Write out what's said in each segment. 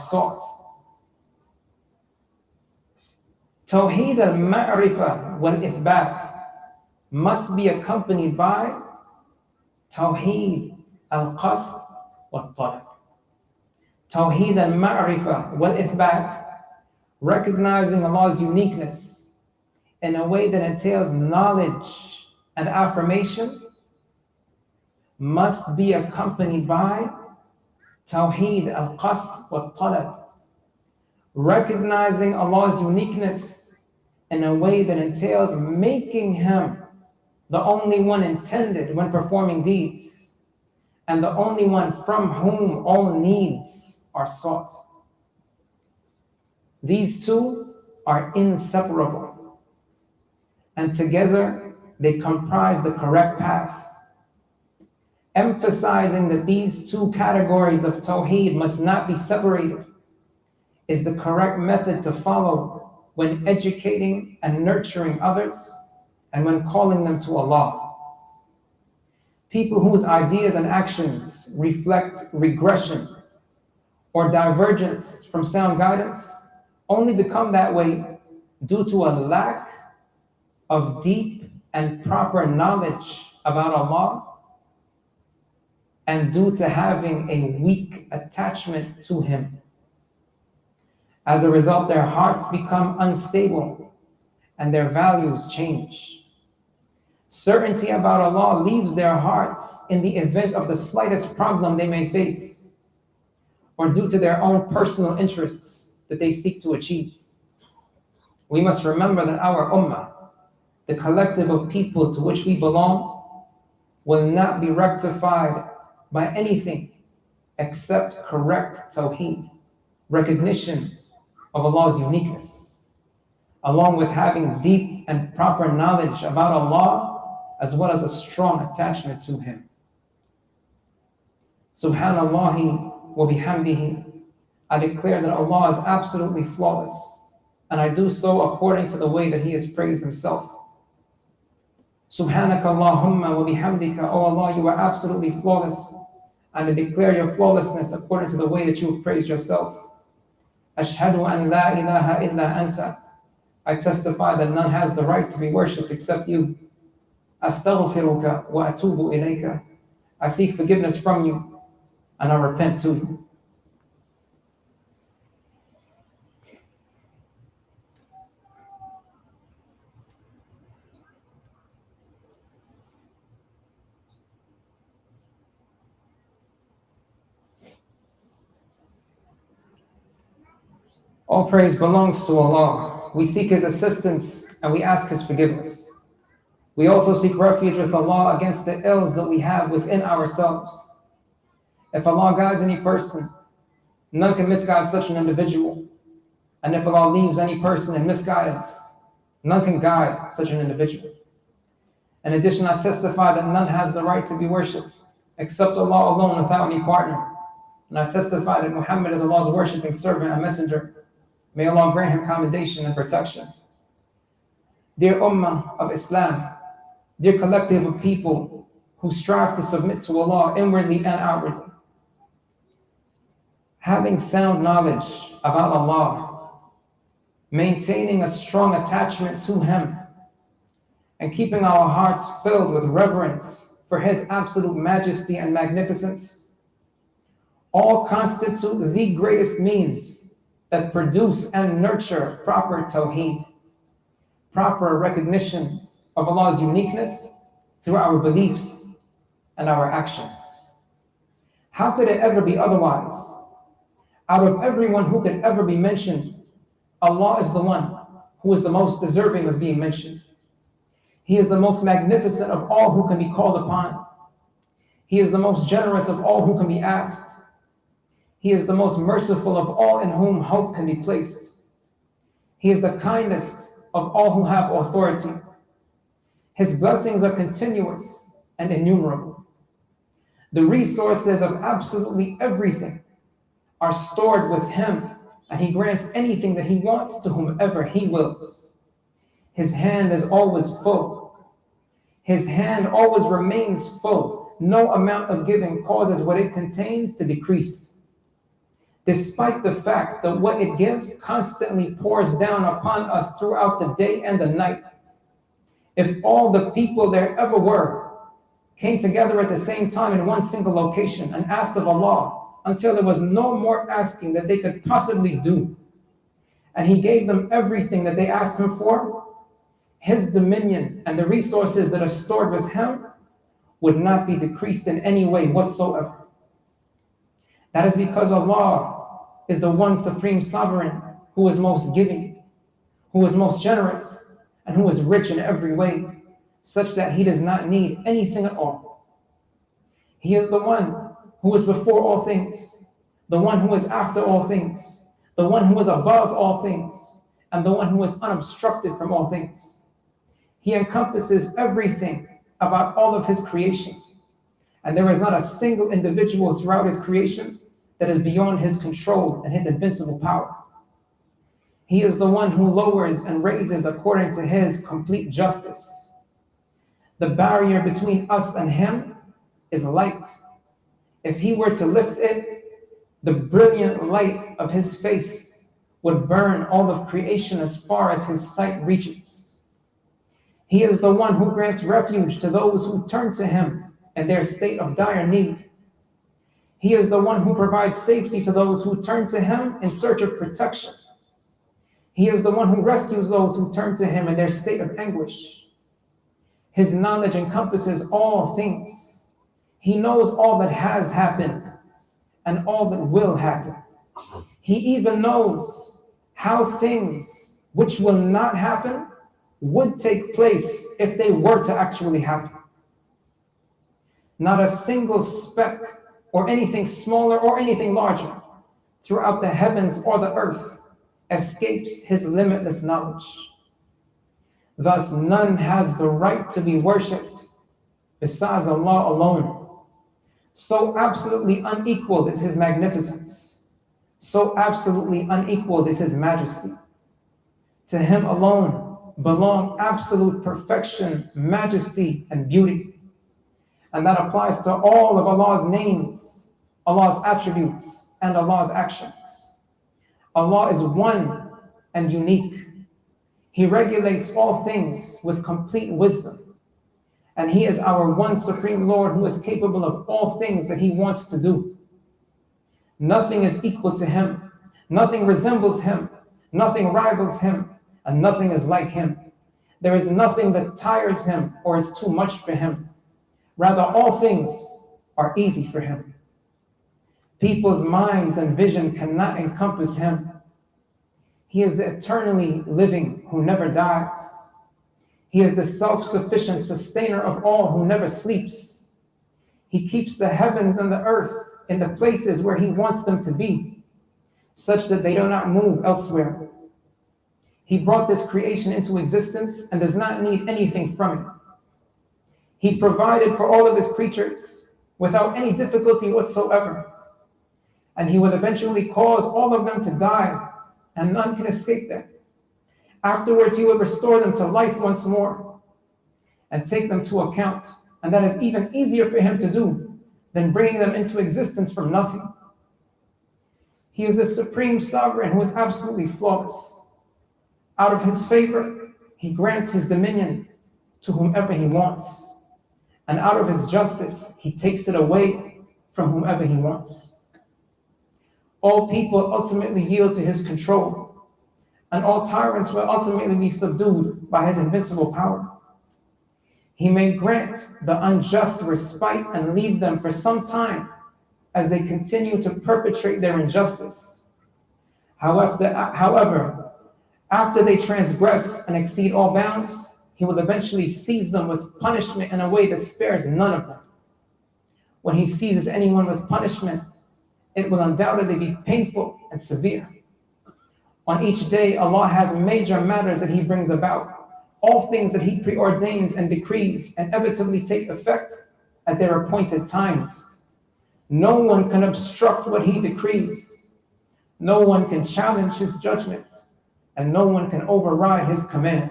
sought. Tawheed al-ma'rifah wal-ithbat must be accompanied by Tawheed al-qasd wal-talab. Tawheed al-ma'rifah wal-ithbat, recognizing Allah's uniqueness in a way that entails knowledge and affirmation, must be accompanied by Tawheed al-qasd wal-talab, recognizing Allah's uniqueness in a way that entails making Him the only one intended when performing deeds, and the only one from whom all needs are sought. These two are inseparable, and together they comprise the correct path. Emphasizing that these two categories of Tawheed must not be separated is the correct method to follow when educating and nurturing others and when calling them to Allah. People whose ideas and actions reflect regression or divergence from sound guidance only become that way due to a lack of deep and proper knowledge about Allah, and due to having a weak attachment to Him. As a result, their hearts become unstable and their values change. Certainty about Allah leaves their hearts in the event of the slightest problem they may face, or due to their own personal interests that they seek to achieve. We must remember that our ummah, the collective of people to which we belong, will not be rectified by anything except correct Tawheed, recognition of Allah's uniqueness, along with having deep and proper knowledge about Allah, as well as a strong attachment to Him. Subhanallahi wa bihamdihi, I declare that Allah is absolutely flawless, and I do so according to the way that He has praised Himself. Subhanaka Allahumma wa bihamdika, O Allah, you are absolutely flawless, and I declare your flawlessness according to the way that you have praised yourself. Ashhadu an la ilaha illa anta, I testify that none has the right to be worshipped except you. Astaghfiruka wa atubu ilayka, I seek forgiveness from you and I repent to you. All praise belongs to Allah. We seek His assistance and we ask His forgiveness. We also seek refuge with Allah against the ills that we have within ourselves. If Allah guides any person, none can misguide such an individual. And if Allah leaves any person in misguidance, none can guide such an individual. In addition, I testify that none has the right to be worshipped except Allah alone without any partner. And I testify that Muhammad is Allah's worshipping servant and messenger. May Allah grant him commendation and protection. Dear Ummah of Islam, dear collective of people who strive to submit to Allah inwardly and outwardly, having sound knowledge about Allah, maintaining a strong attachment to Him, and keeping our hearts filled with reverence for His absolute majesty and magnificence, all constitute the greatest means that produce and nurture proper Tawheed, proper recognition of Allah's uniqueness through our beliefs and our actions. How could it ever be otherwise? Out of everyone who could ever be mentioned, Allah is the one who is the most deserving of being mentioned. He is the most magnificent of all who can be called upon. He is the most generous of all who can be asked. He is the most merciful of all in whom hope can be placed. He is the kindest of all who have authority. His blessings are continuous and innumerable. The resources of absolutely everything are stored with Him, and He grants anything that He wants to whomever He wills. His hand is always full. His hand always remains full. No amount of giving causes what it contains to decrease. despite the fact that what it gives constantly pours down upon us throughout the day and the night. If all the people there ever were came together at the same time in one single location and asked of Allah until there was no more asking that they could possibly do, and He gave them everything that they asked Him for, His dominion and the resources that are stored with Him would not be decreased in any way whatsoever. That is because Allah is the one supreme sovereign who is most giving, who is most generous, and who is rich in every way, such that He does not need anything at all. He is the one who is before all things, the one who is after all things, the one who is above all things, and the one who is unobstructed from all things. He encompasses everything about all of His creation, and there is not a single individual throughout His creation that is beyond His control and His invincible power. He is the one who lowers and raises according to His complete justice. The barrier between us and Him is light. If He were to lift it, the brilliant light of His face would burn all of creation as far as His sight reaches. He is the one who grants refuge to those who turn to Him in their state of dire need. He is the one who provides safety to those who turn to Him in search of protection. He is the one who rescues those who turn to Him in their state of anguish. His knowledge encompasses all things. He knows all that has happened and all that will happen. He even knows how things which will not happen would take place if they were to actually happen. Not a single speck or anything smaller or anything larger throughout the heavens or the earth escapes His limitless knowledge. Thus, none has the right to be worshipped besides Allah alone. So absolutely unequaled is His magnificence. So absolutely unequaled is His majesty. To Him alone belong absolute perfection, majesty, and beauty. And that applies to all of Allah's names, Allah's attributes, and Allah's actions. Allah is one and unique. He regulates all things with complete wisdom. And He is our one supreme Lord who is capable of all things that He wants to do. Nothing is equal to Him. Nothing resembles Him. Nothing rivals Him. And nothing is like Him. There is nothing that tires Him or is too much for Him. Rather, all things are easy for Him. People's minds and vision cannot encompass Him. He is the eternally living who never dies. He is the self-sufficient sustainer of all who never sleeps. He keeps the heavens and the earth in the places where He wants them to be, such that they do not move elsewhere. He brought this creation into existence and does not need anything from it. He provided for all of His creatures without any difficulty whatsoever. And He will eventually cause all of them to die, and none can escape them. Afterwards, He will restore them to life once more and take them to account. And that is even easier for Him to do than bringing them into existence from nothing. He is the supreme sovereign who is absolutely flawless. Out of His favor, He grants His dominion to whomever He wants. And out of His justice, He takes it away from whomever He wants. All people ultimately yield to His control, and all tyrants will ultimately be subdued by His invincible power. He may grant the unjust respite and leave them for some time as they continue to perpetrate their injustice. However, after they transgress and exceed all bounds, He will eventually seize them with punishment in a way that spares none of them. When He seizes anyone with punishment, it will undoubtedly be painful and severe. On each day, Allah has major matters that He brings about. All things that He preordains and decrees inevitably take effect at their appointed times. No one can obstruct what He decrees. No one can challenge His judgment, and no one can override His command.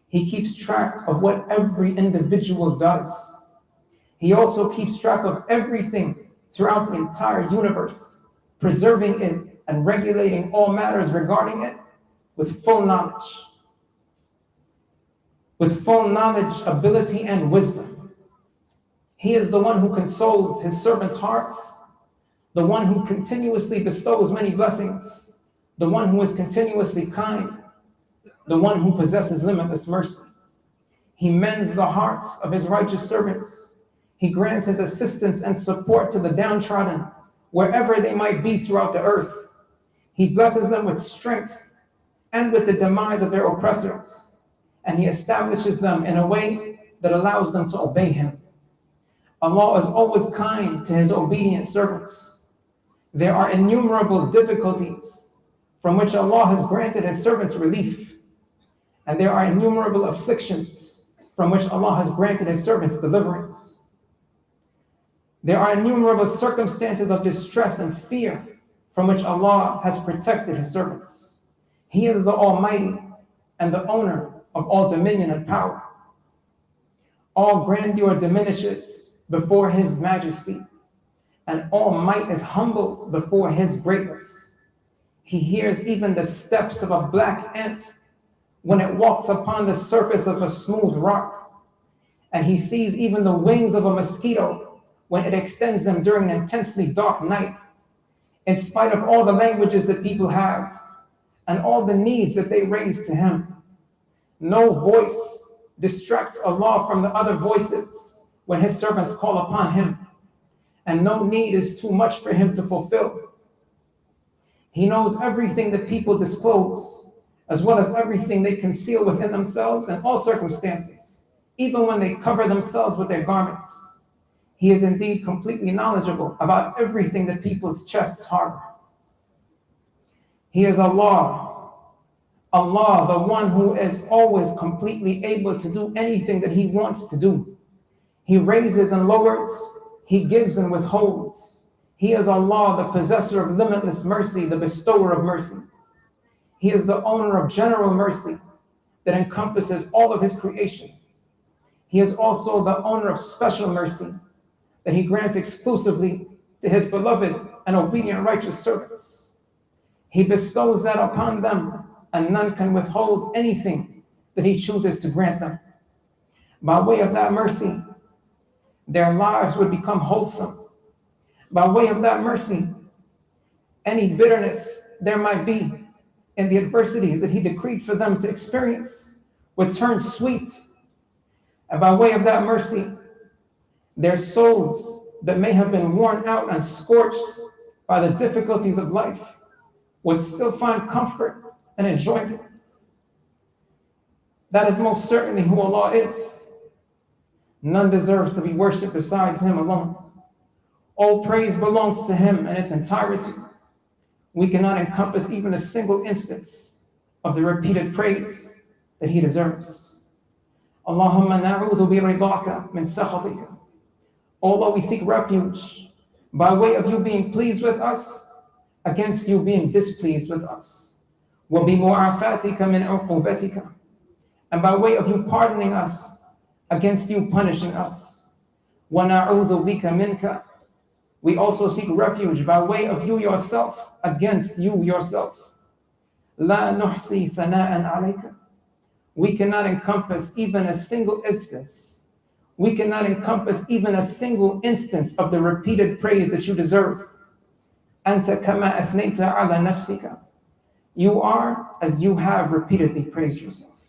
He keeps track of what every individual does. He also keeps track of everything throughout the entire universe, preserving it and regulating all matters regarding it with full knowledge. With full knowledge, ability, and wisdom. He is the one who consoles his servants' hearts, the one who continuously bestows many blessings, the one who is continuously kind, the one who possesses limitless mercy. He mends the hearts of his righteous servants. He grants his assistance and support to the downtrodden, wherever they might be throughout the earth. He blesses them with strength and with the demise of their oppressors, and he establishes them in a way that allows them to obey him. Allah is always kind to his obedient servants. There are innumerable difficulties from which Allah has granted his servants relief, and there are innumerable afflictions from which Allah has granted his servants deliverance. There are innumerable circumstances of distress and fear from which Allah has protected his servants. He is the Almighty and the owner of all dominion and power. All grandeur diminishes before his majesty, and all might is humbled before his greatness. He hears even the steps of a black ant when it walks upon the surface of a smooth rock, and he sees even the wings of a mosquito when it extends them during an intensely dark night. In spite of all the languages that people have and all the needs that they raise to him, no voice distracts Allah from the other voices when his servants call upon him, and no need is too much for him to fulfill. He knows everything that people disclose, as well as everything they conceal within themselves in all circumstances, even when they cover themselves with their garments. He is indeed completely knowledgeable about everything that people's chests harbor. He is Allah, Allah, the one who is always completely able to do anything that he wants to do. He raises and lowers, he gives and withholds. He is Allah, the possessor of limitless mercy, the bestower of mercy. He is the owner of general mercy that encompasses all of his creation. He is also the owner of special mercy that he grants exclusively to his beloved and obedient righteous servants. He bestows that upon them, and none can withhold anything that he chooses to grant them. By way of that mercy, their lives would become wholesome. By way of that mercy, any bitterness there might be in the adversities that he decreed for them to experience would turn sweet. And by way of that mercy, their souls that may have been worn out and scorched by the difficulties of life would still find comfort and enjoyment. That is most certainly who Allah is. None deserves to be worshipped besides him alone. All praise belongs to him in its entirety. We cannot encompass even a single instance of the repeated praise that he deserves. Allahumma na'udhu bi ridaka min sakhatika. Although we seek refuge by way of you being pleased with us against you being displeased with us. Wa bi mu'afatika min uqubatika. And by way of you pardoning us against you punishing us. Wa na'udhu bika minka. We also seek refuge by way of you yourself against you yourself. La nuhsi thana'an alayka. We cannot encompass even a single instance. We cannot encompass even a single instance of the repeated praise that you deserve. Anta kama athnayta ala nafsika. You are as you have repeatedly praised yourself.